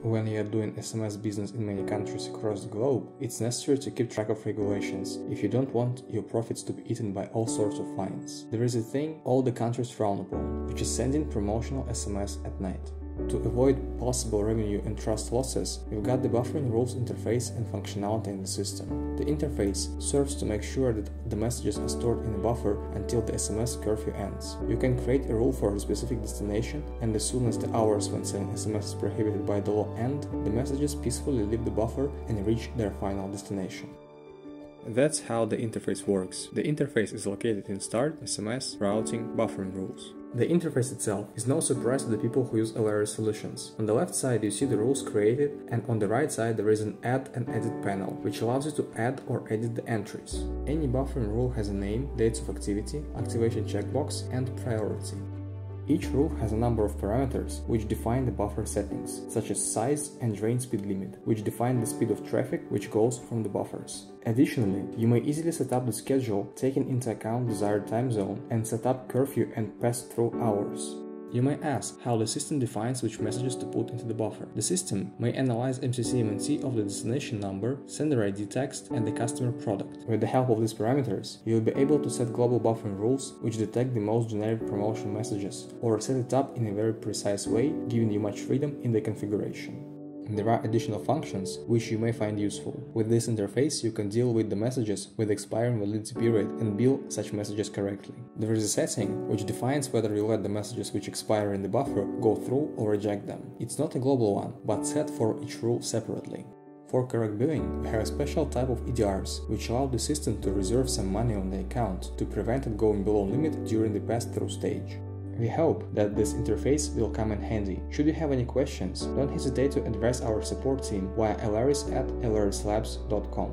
When you are doing SMS business in many countries across the globe, it's necessary to keep track of regulations if you don't want your profits to be eaten by all sorts of fines. There is a thing all the countries frown upon, which is sending promotional SMS at night. To avoid possible revenue and trust losses, we've got the buffering rules interface and functionality in the system. The interface serves to make sure that the messages are stored in a buffer until the SMS curfew ends. You can create a rule for a specific destination, and as soon as the hours when sending SMS is prohibited by the law end, the messages peacefully leave the buffer and reach their final destination. That's how the interface works. The interface is located in Start, SMS, Routing, Buffering rules. The interface itself is no surprise to the people who use LRS solutions. On the left side you see the rules created, and on the right side there is an Add and Edit panel, which allows you to add or edit the entries. Any buffering rule has a name, dates of activity, activation checkbox, and priority. Each rule has a number of parameters which define the buffer settings, such as size and drain speed limit, which define the speed of traffic which goes from the buffers. Additionally, you may easily set up the schedule taking into account desired time zone and set up curfew and pass-through hours. You may ask how the system defines which messages to put into the buffer. The system may analyze MCC of the destination number, sender ID text, and the customer product. With the help of these parameters, you will be able to set global buffering rules which detect the most generic promotion messages, or set it up in a very precise way, giving you much freedom in the configuration. There are additional functions which you may find useful. With this interface, you can deal with the messages with expiring validity period and bill such messages correctly. There is a setting which defines whether you let the messages which expire in the buffer go through or reject them. It's not a global one, but set for each rule separately. For correct billing, we have a special type of EDRs, which allow the system to reserve some money on the account to prevent it going below limit during the pass-through stage. We hope that this interface will come in handy. Should you have any questions, don't hesitate to address our support team via lrs@lrslabs.com.